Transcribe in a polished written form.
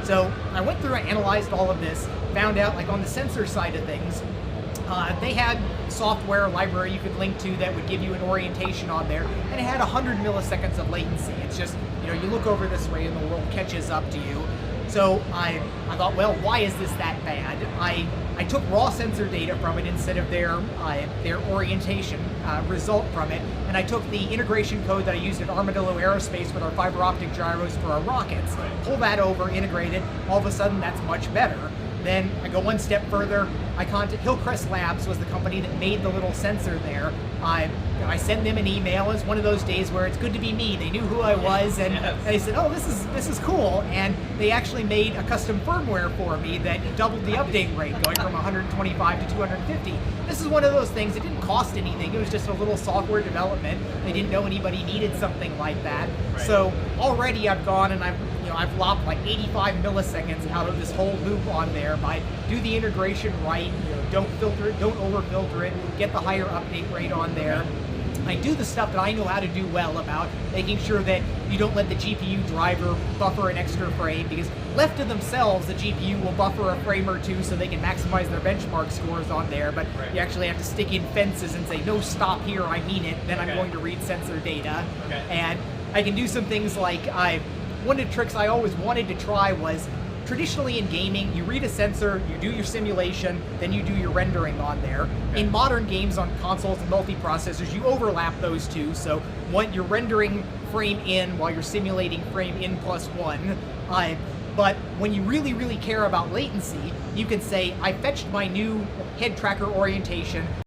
So I went through and analyzed all of this, found out like on the sensor side of things, they had software library you could link to that would give you an orientation on there, and it had 100 milliseconds of latency. It's just, you look over this way and the world catches up to you. So I thought, well, why is this that bad? I took raw sensor data from it instead of their orientation result from it, and I took the integration code that I used at Armadillo Aerospace with our fiber optic gyros for our rockets, pull that over, integrate it, all of a sudden that's much better. Then I go one step further. I contact Hillcrest Labs was the company that made the little sensor there. I send them an email. It's one of those days where it's good to be me. They knew who I was, and they said, "Oh, this is cool." And they actually made a custom firmware for me that doubled the update rate, going from 125 to 250. This is one of those things. It didn't cost anything. It was just a little software development. They didn't know anybody needed something like that. Right. So already I've gone and I've lopped like 85 milliseconds out of this whole loop on there by do the integration right, don't filter it, don't over filter it, get the higher update rate on there. I do the stuff that I know how to do well about making sure that you don't let the GPU driver buffer an extra frame, because left to themselves, the GPU will buffer a frame or two so they can maximize their benchmark scores on there, but you actually have to stick in fences and say, no, stop here, I mean it, then I'm going to read sensor data. And I can do some things like, one of the tricks I always wanted to try was, traditionally in gaming, you read a sensor, you do your simulation, then you do your rendering on there. In modern games on consoles and multiprocessors, you overlap those two. So you're rendering frame in while you're simulating frame in +1. But when you really, really care about latency, you can say, I fetched my new head tracker orientation,